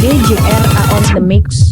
DJRA on the mix.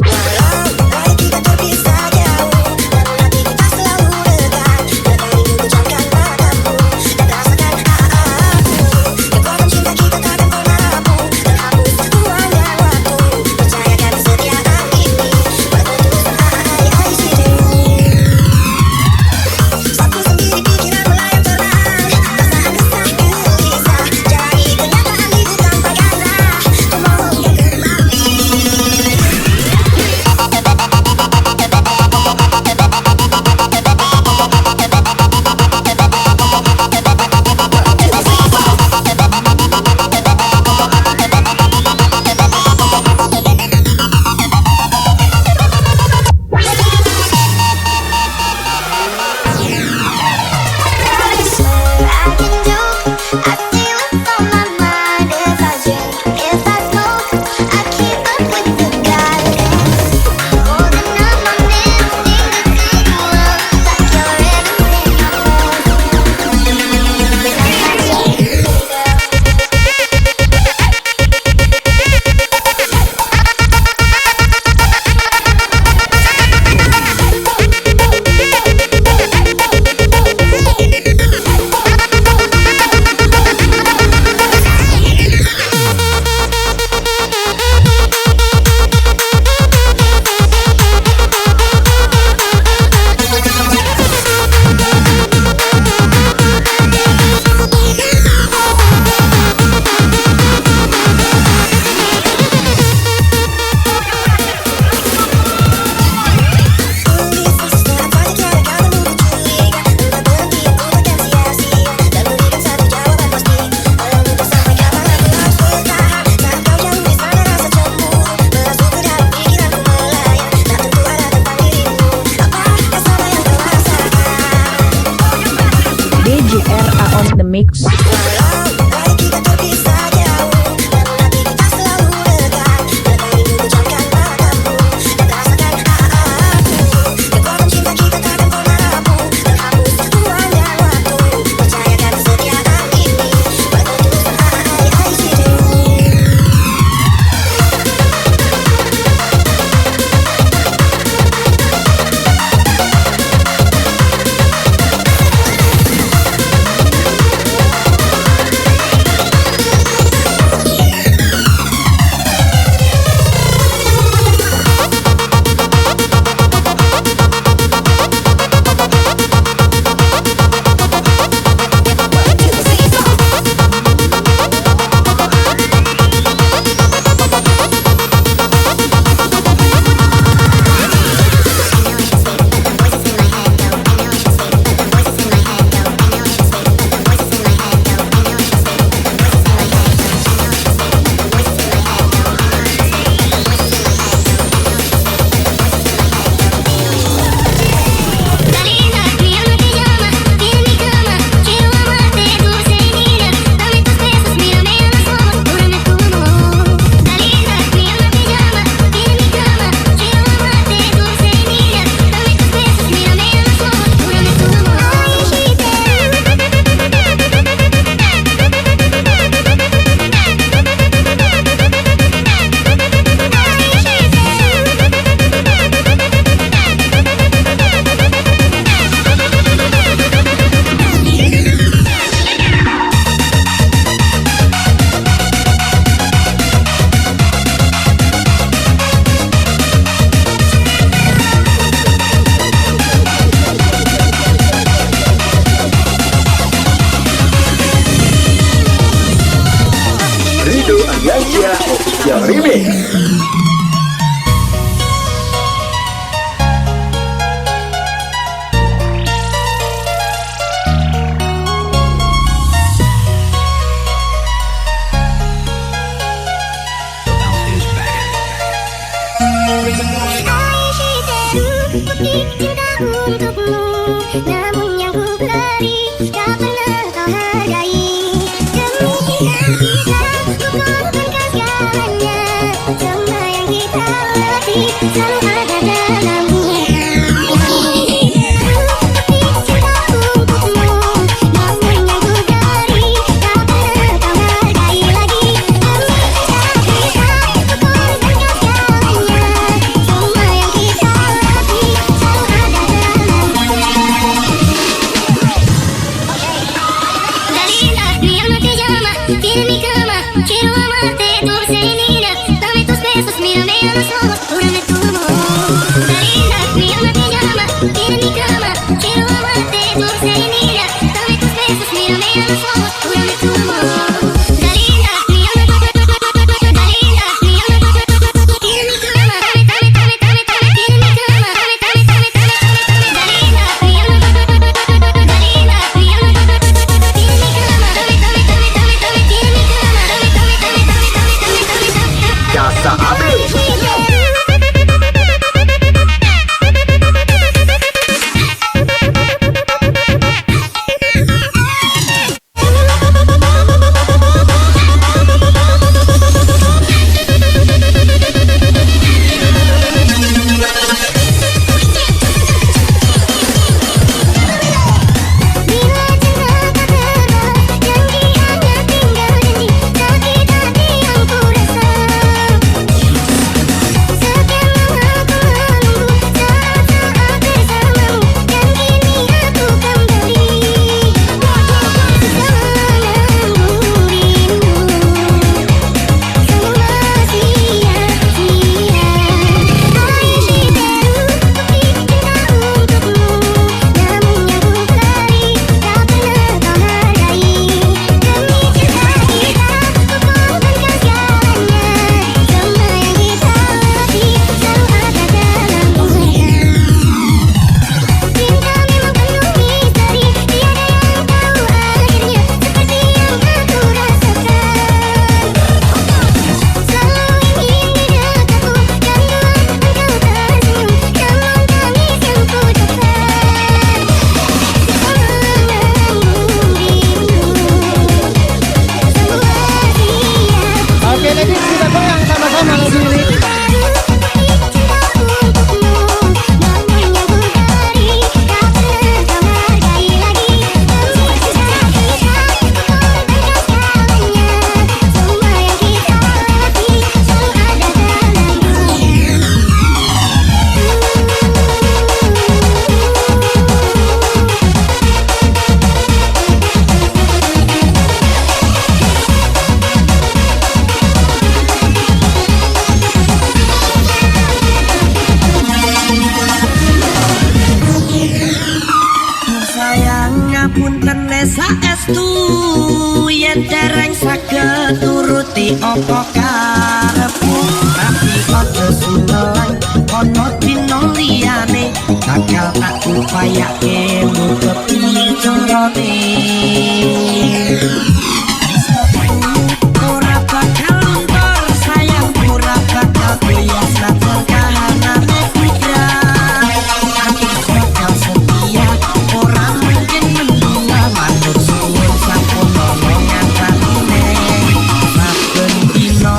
DJRA on the mix. Aliansia Official Remix. Namun yang ku beri tak pernah kau hargai. Demi kita ku korbankan segalanya. Semua yang kita latih selalu ada dalammu. Cintaku untukmu, namun yang ku beri tak pernah kau hargai lagi. Demi kita ku korbankan segalanya. Semua yang kita latih selalu ada dalammu. Tiene mi cama, quiero amarte, dulce y linda. Dame tus besos, mírame a los ojos, júrame tu amor. Linda, mi alma te llama, tiene mi cama, quiero amarte, dulce y linda. Dame tus besos, mírame a los ojos, júrame tu amor. Linda, mi alma, linda, mi alma, tiene mi cama, tiene mi cama, linda, mi alma, linda, mi alma, tiene mi cama. Casa Abel. Bila cinta tak terbang, janji hanya tinggal janji. Sakit hati yang ku rasa. Sekian lama ku menunggu saat-saat bersamamu, dan kini aku kembali. Menunggu rindu, semua sia-sia. Aishi baru bukti cinta untukmu, namun yang ku beri tak pernah kau hargai. Demi cinta kita ku korbankan segalanya. Semua yang kita latih selalu ada dalammu. Cinta memang penuh misteri, tiada yang tahu akhirnya. Seperti yang aku rasakan, selalu ingin di dekatku, dan doa engkau tersenyum. Namun tangis yang ku dapat, menunggu rindu, semua sia-sia. Oke, ladies, kita goyang sama-sama lagu ini. Sayangnya pun tenesa estu yen dereng saged turuti apa karepmu, tapi ojo sunelan ono dina liyane bakal tak upayake nutupi corone. Ora bakal luntur sayang, ora bakal bias najar kahanane pikiran. Aku bakal setia, ora mungkin menduga matur suwun sampun nolongan tatine saben dina.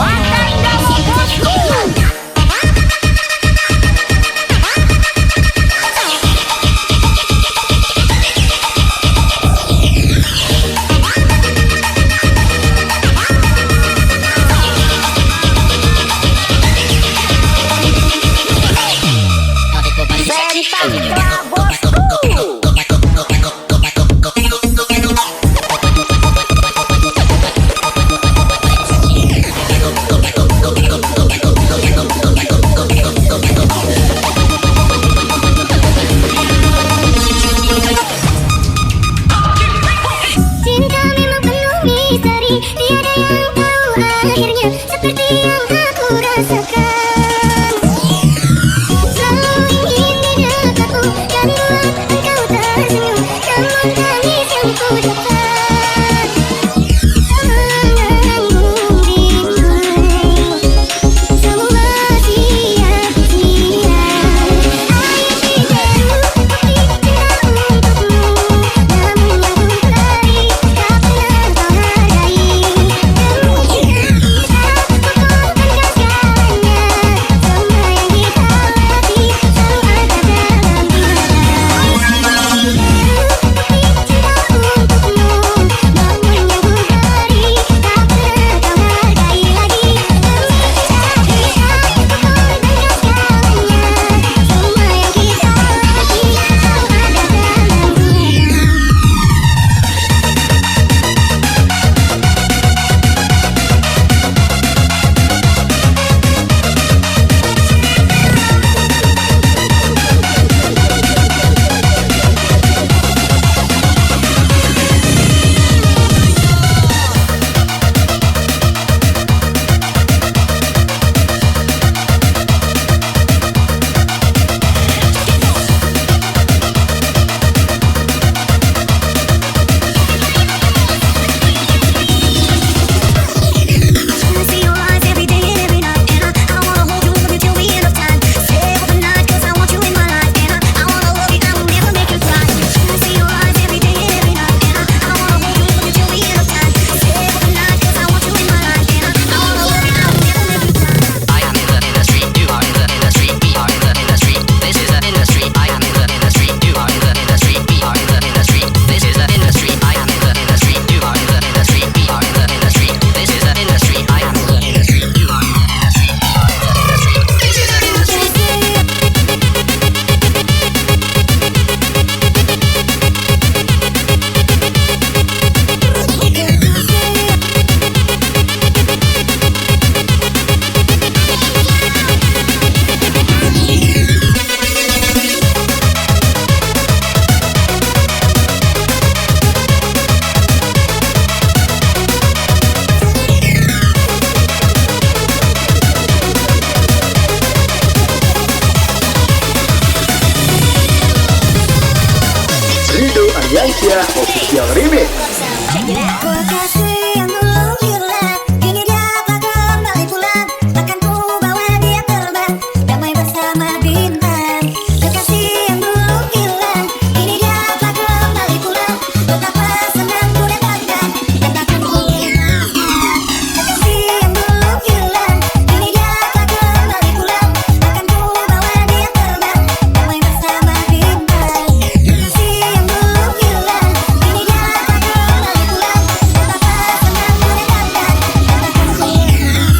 bahagia seperti yang aku rasakan. Selalu ingin di dekatmu dan buat engkau tersenyum, namun tangis yang ku dapat menanggung rindu. Semua sia-sia. Air biru seperti cinta untukmu, namun yang ku cari tak pernah kau hargai. Kita bukan segalanya, semua yang kita latih selalu ada dalam Aliansia Official Remix. Kekasih yang dulu hilang, kini dia tak kembali pulang. Takkan ku bawa dia terbang, damai bersama bintang. Kekasih yang dulu hilang, kini dia tak kembali pulang. Betapa senang ku dapatkan, dan takkan ku hilang. Kekasih yang dulu hilang, kini dia tak kembali pulang. Takkan ku bawa dia terbang, damai bersama bintang. Kekasih yang dulu hilang, kini dia tak kembali pulang. Betapa senang ku dapatkan, dan takkan ku hilang.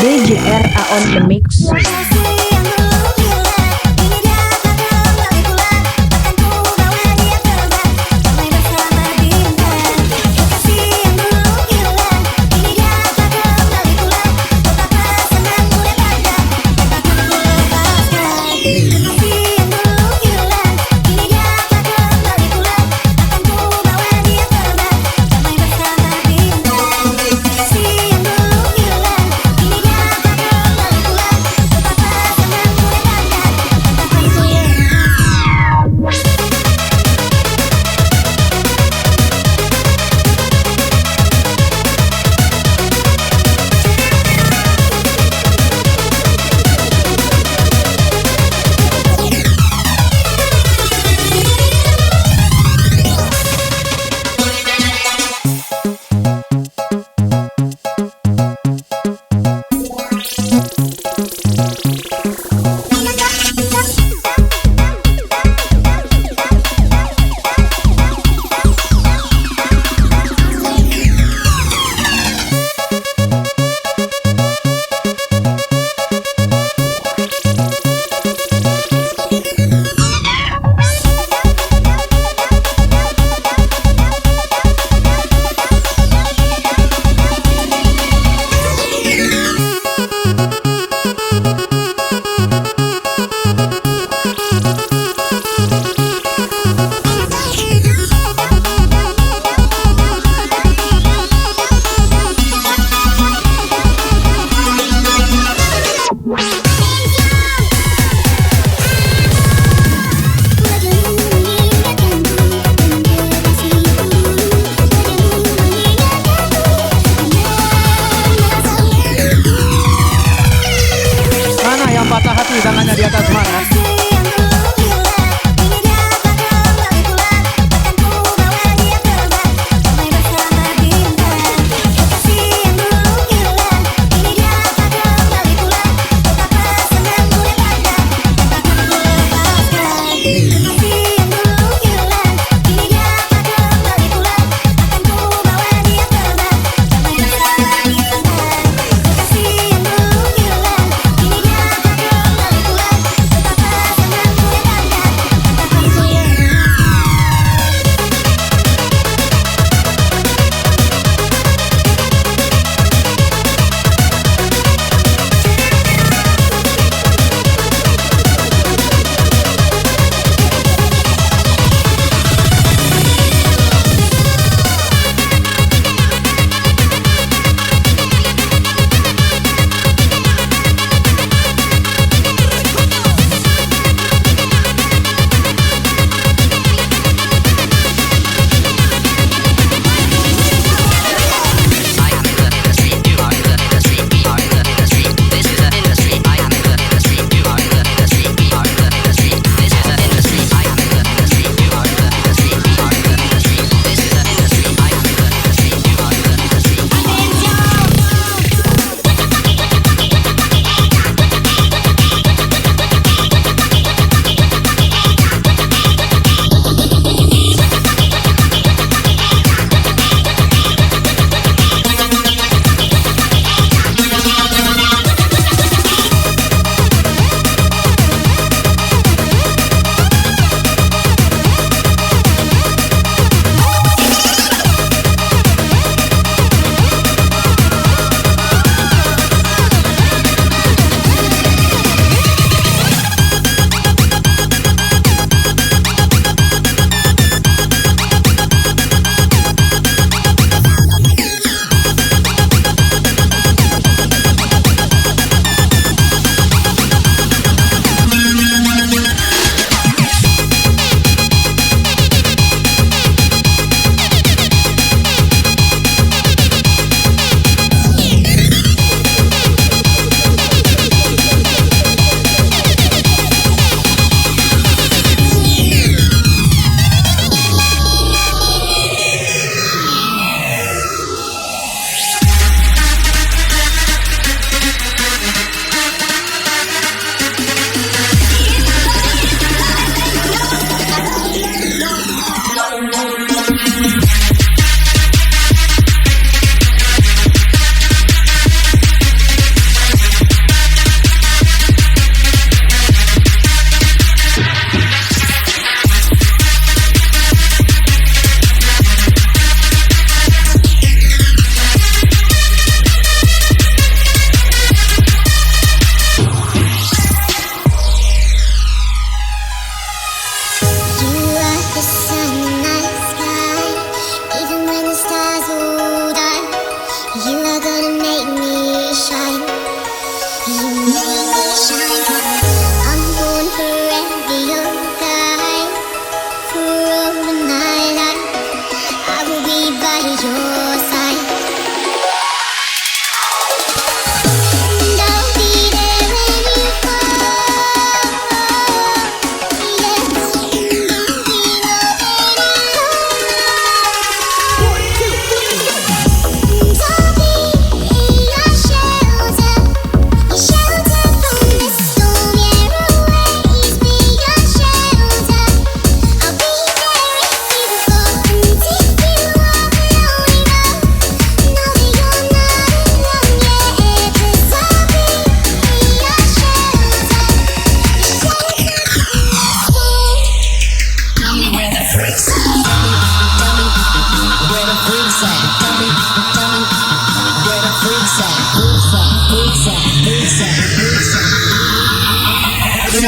DJRA on the mix. Kekasih yang dulu hilang, kini dia tak kembali pulang. Betapa senang ku dapatkan, di atas semangat.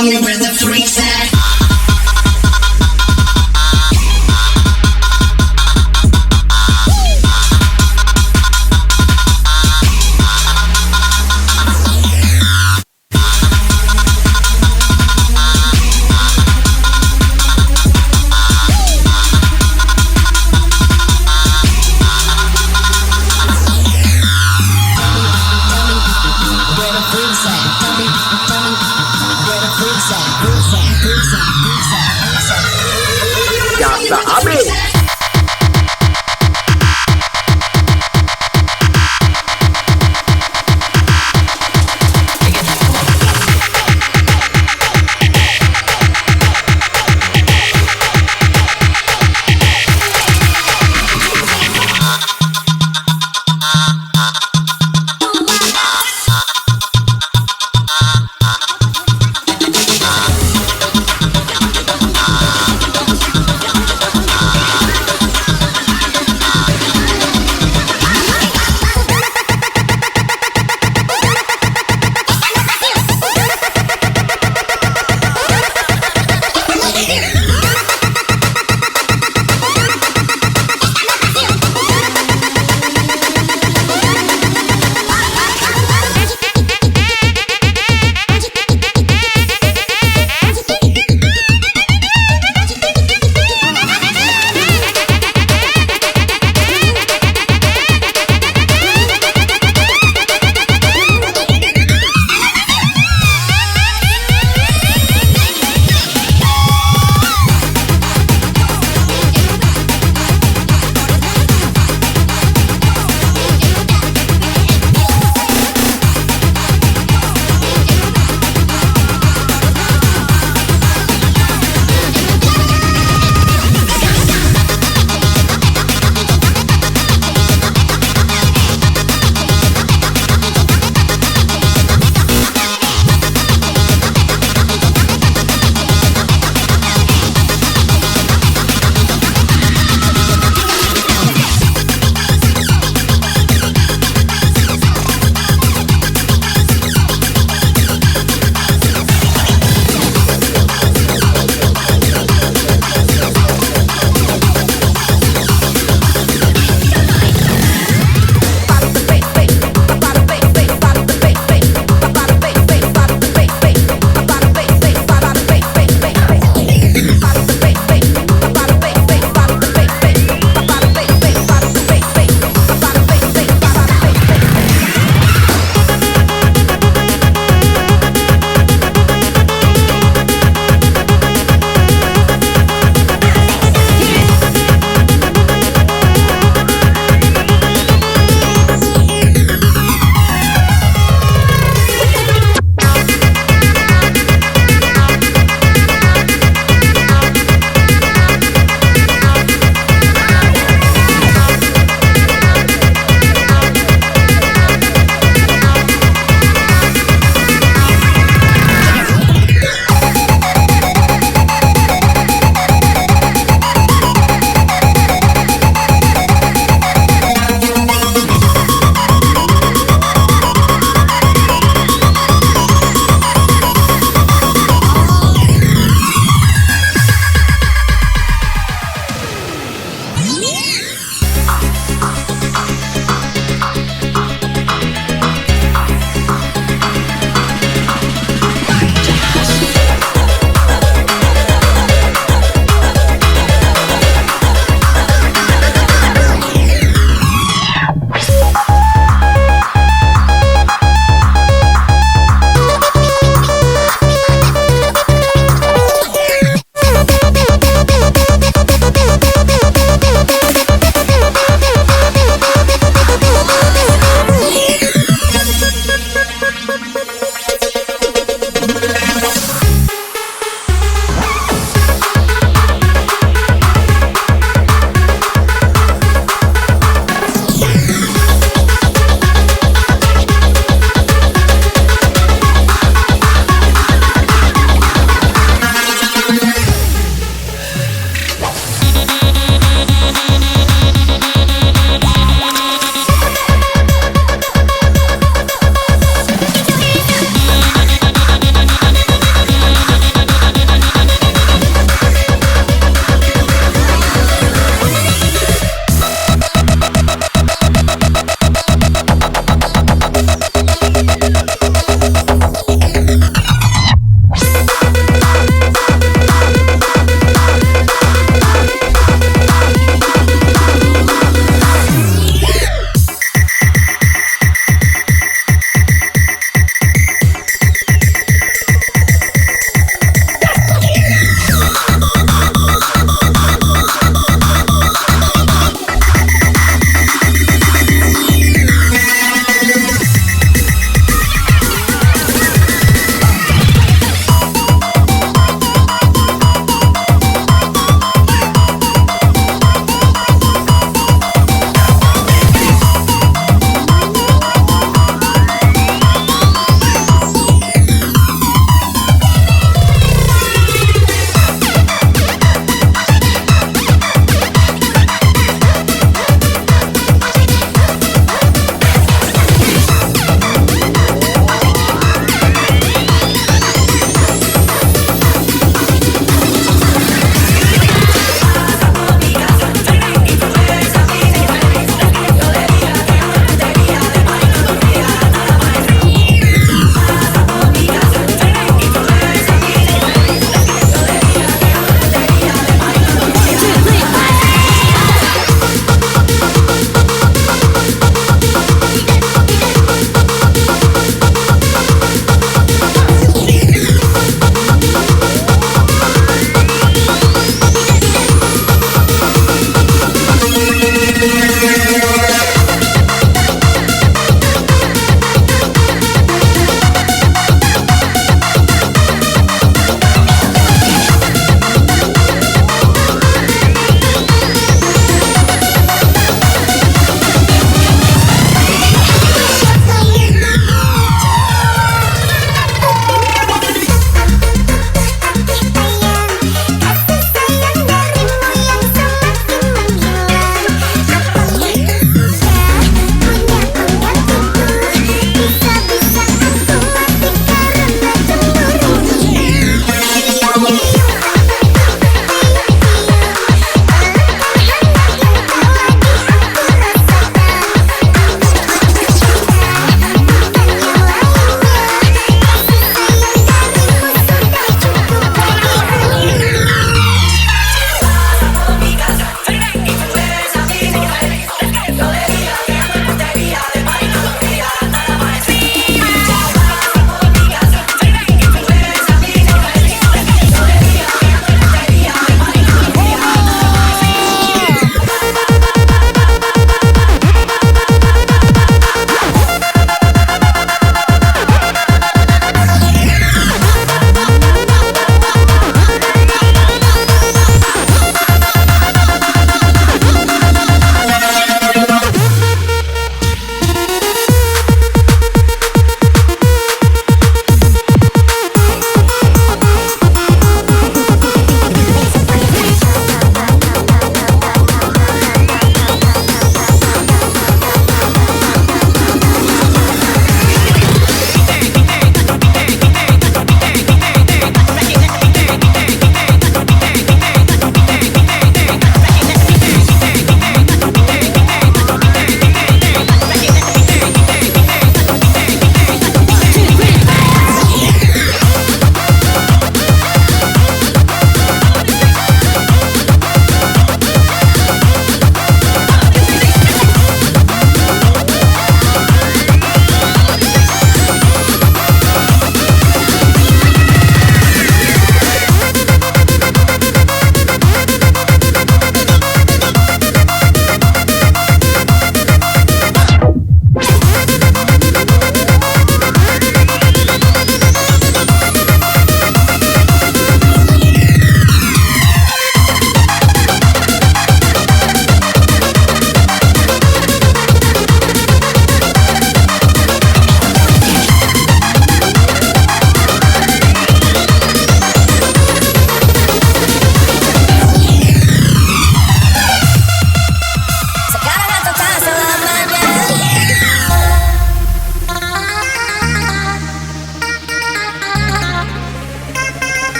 Tell me where the freaks at. Where the freaks at? Tell me where the freaks at.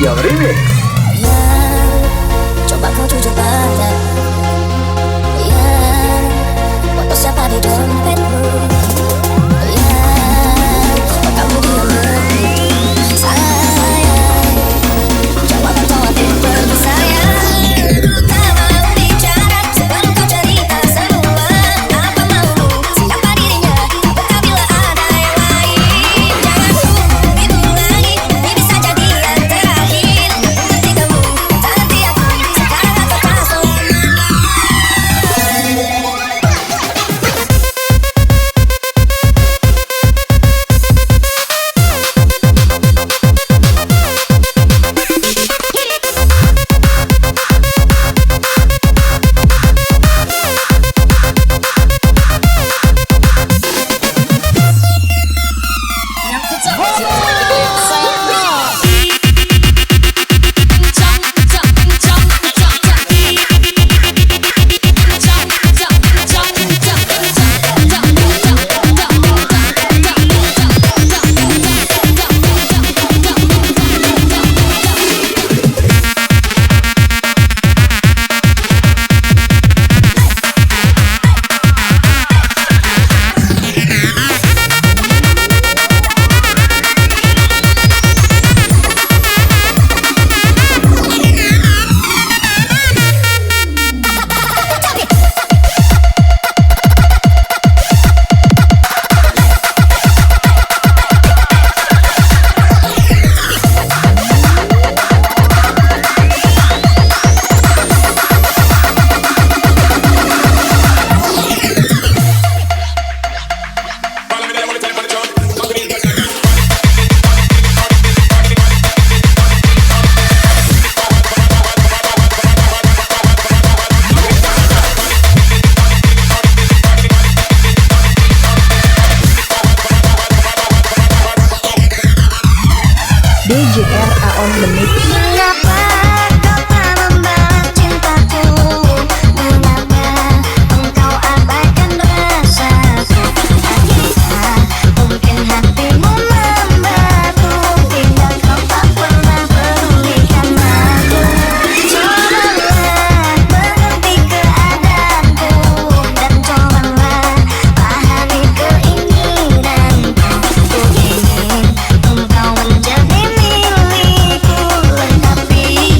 Official Remix. Ya, coba kau jujur pada. Ya, foto siapa di dompetmu? Ya, kok kamu diam begitu? Sayang, coba kau jawabin pergi sayang. Tak mau bicara sebelum kau cerita semua. Apa maumu? Siapa dirinya? Apakah bila ada yang lain? Jangan tunggu itu lagi. Ini bisa jadi yang terakhir. Nanti kamu, nanti aku. Sekarang atau tak selamanya. DJRA on the mix. Mengapa kau tak membalas cintaku? Mengapa engkau abaikan rasaku? Apakah mungkin hatimu membatu hingga kau tak pernah pedulikan aku? Cobalah mengerti keadaanku dan cobalah pahami keinginanku. Ku ingin engkau menjadi milikku, lengkapi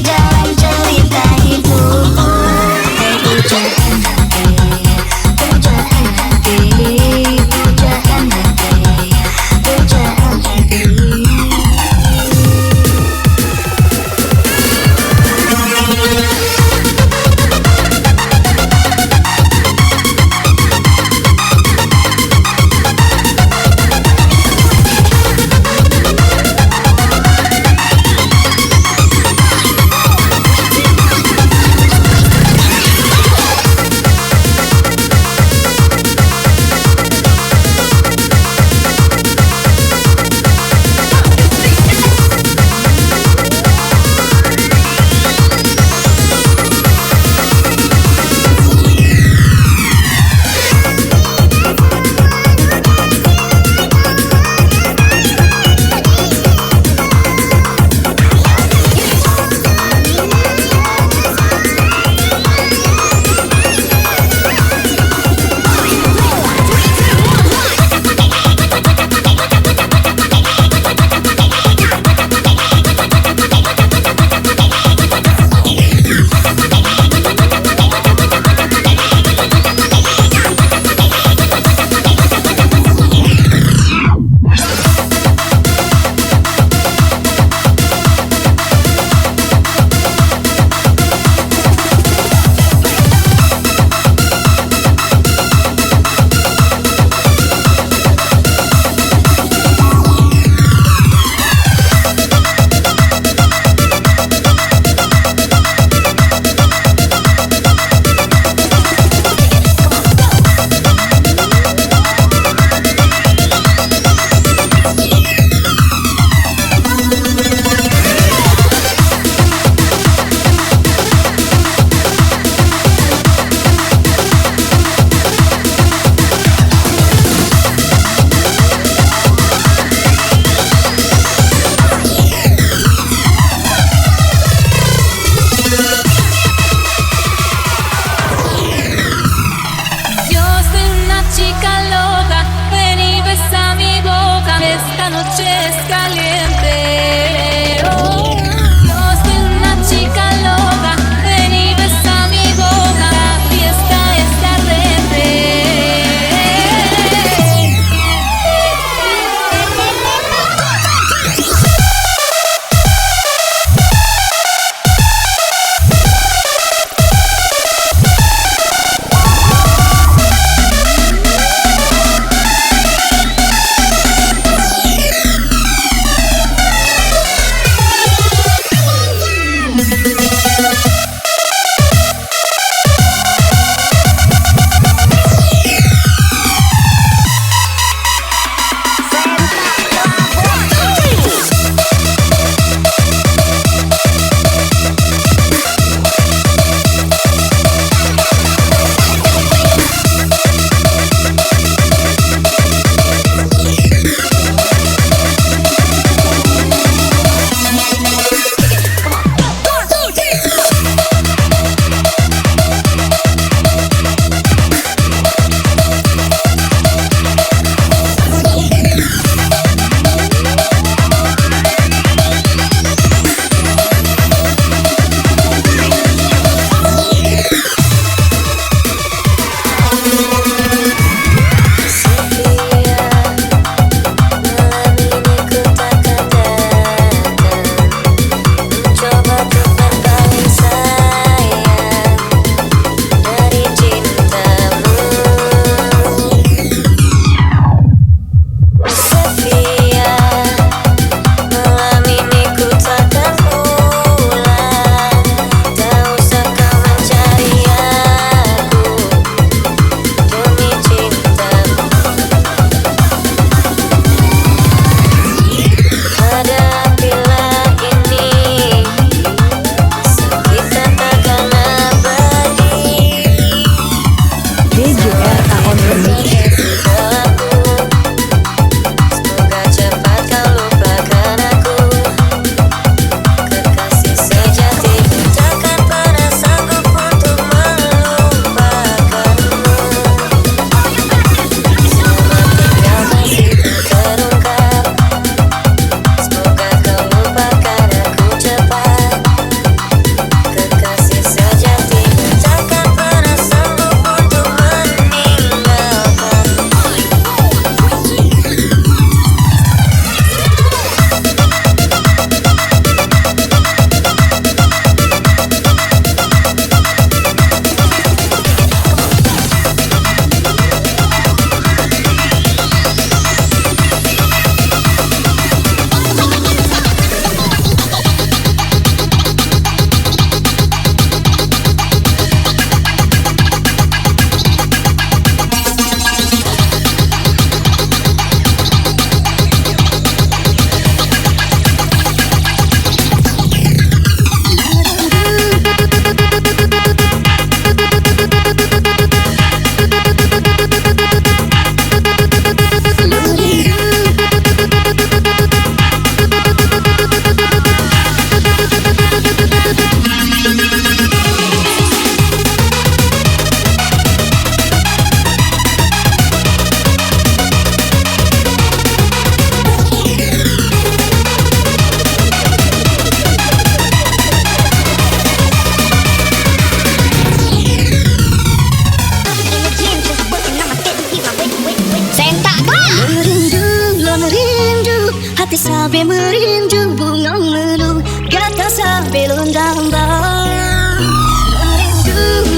merindu bunga melu kata sampai londambang.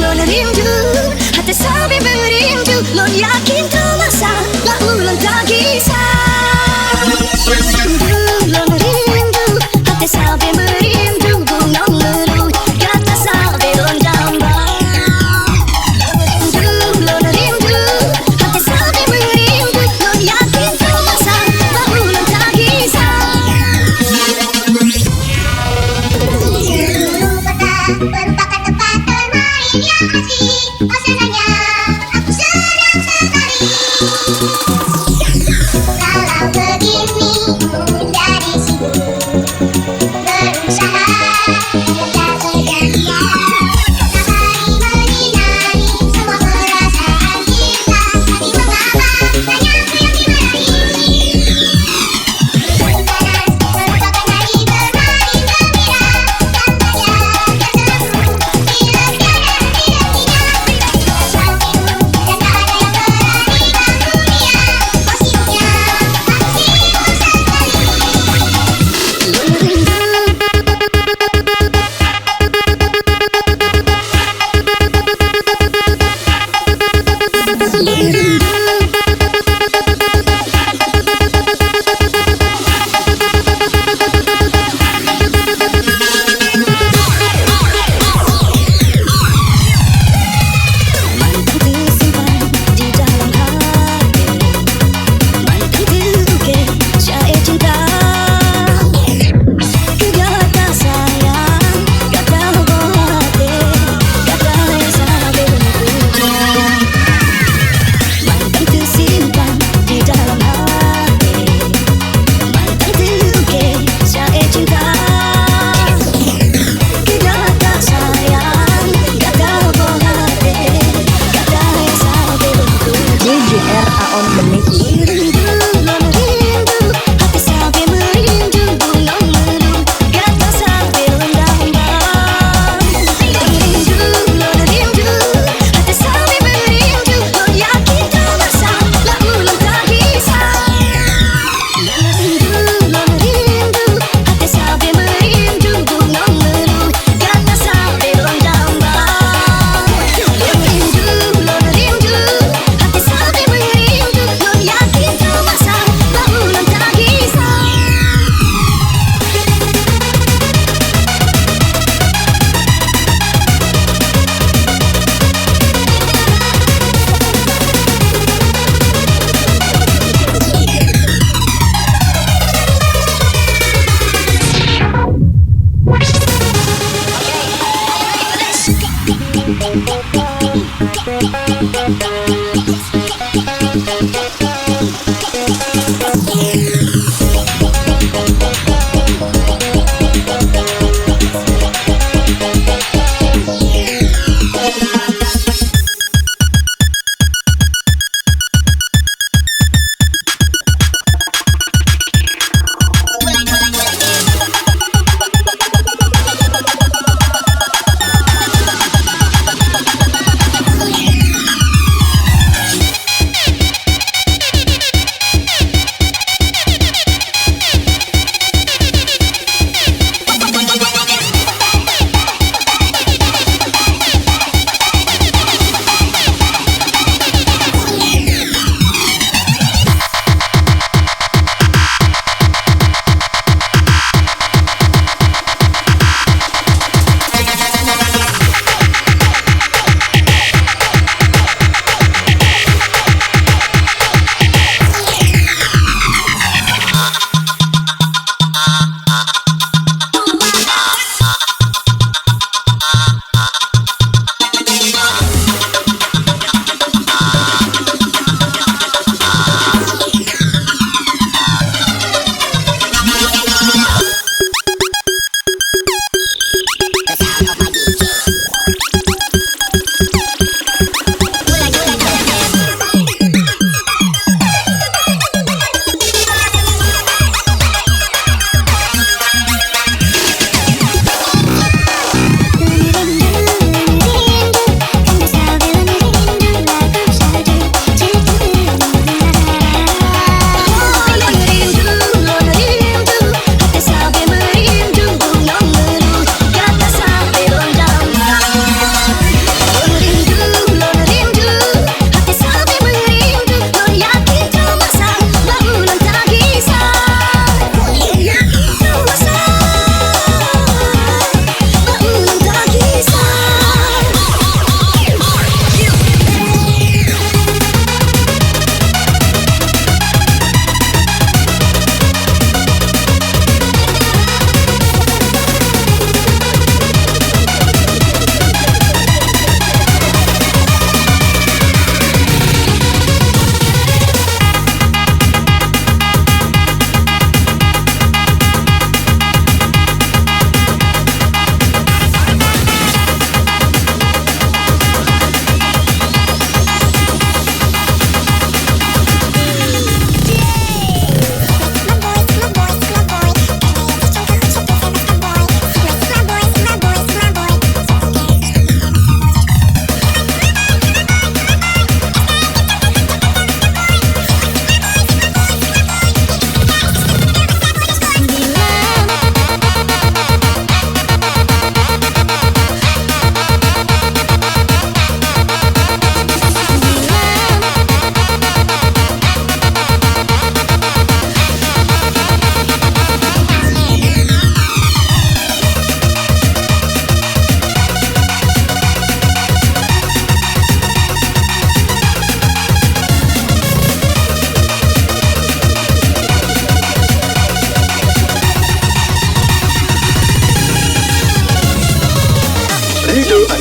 Lon rindu, hati sampai merindu, lon yakin terasa tak ulang tak kisah. Lon rindu, hati sampai merindu bunga melu kata sampai londambang. Lon rindu, hati sampai merindu, lon yakin terasa tak ulang tak kisah. Merupakan tempat bermain yang asik. Oh senangnya, aku senang sekali.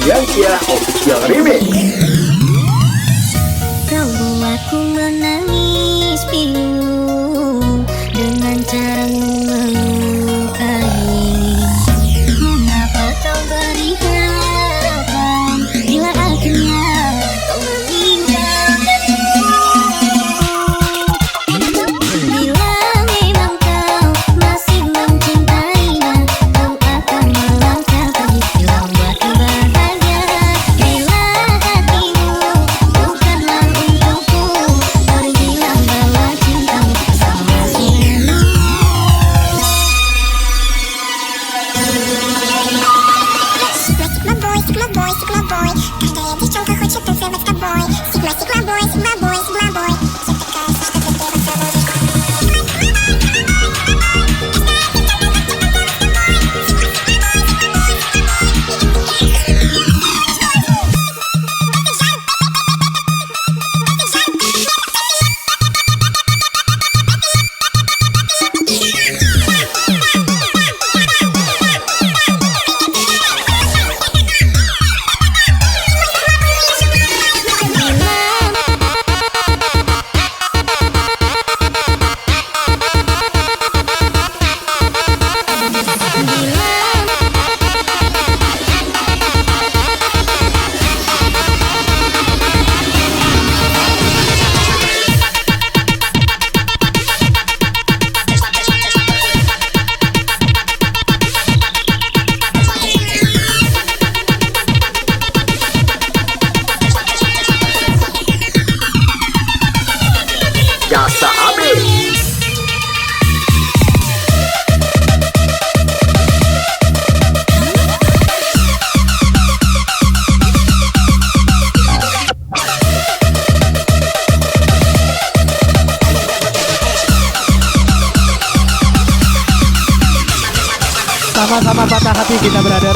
Ardiansyah Official Remix. Kau buatku menangis pilu dengan caramu melukai. Mengapa kau beri harapan bila akhirnya kau meninggalkanku? Bila memang kau masih mencintainya, kau akan melangkah pergi. Bila membuatku bahagia, bila hatimu bukanlah untukku, pergilah bawa cintamu bersama siamu. Sigma boy, Sigma boy. Каждая девчонка хочет танцевать с тобой. Sigma, Sigma boy, Sigma boy, Sigma boy. Все такая сучка, как ты поцелуй. Jasa Abis. Sama-sama patah hati kita, brother.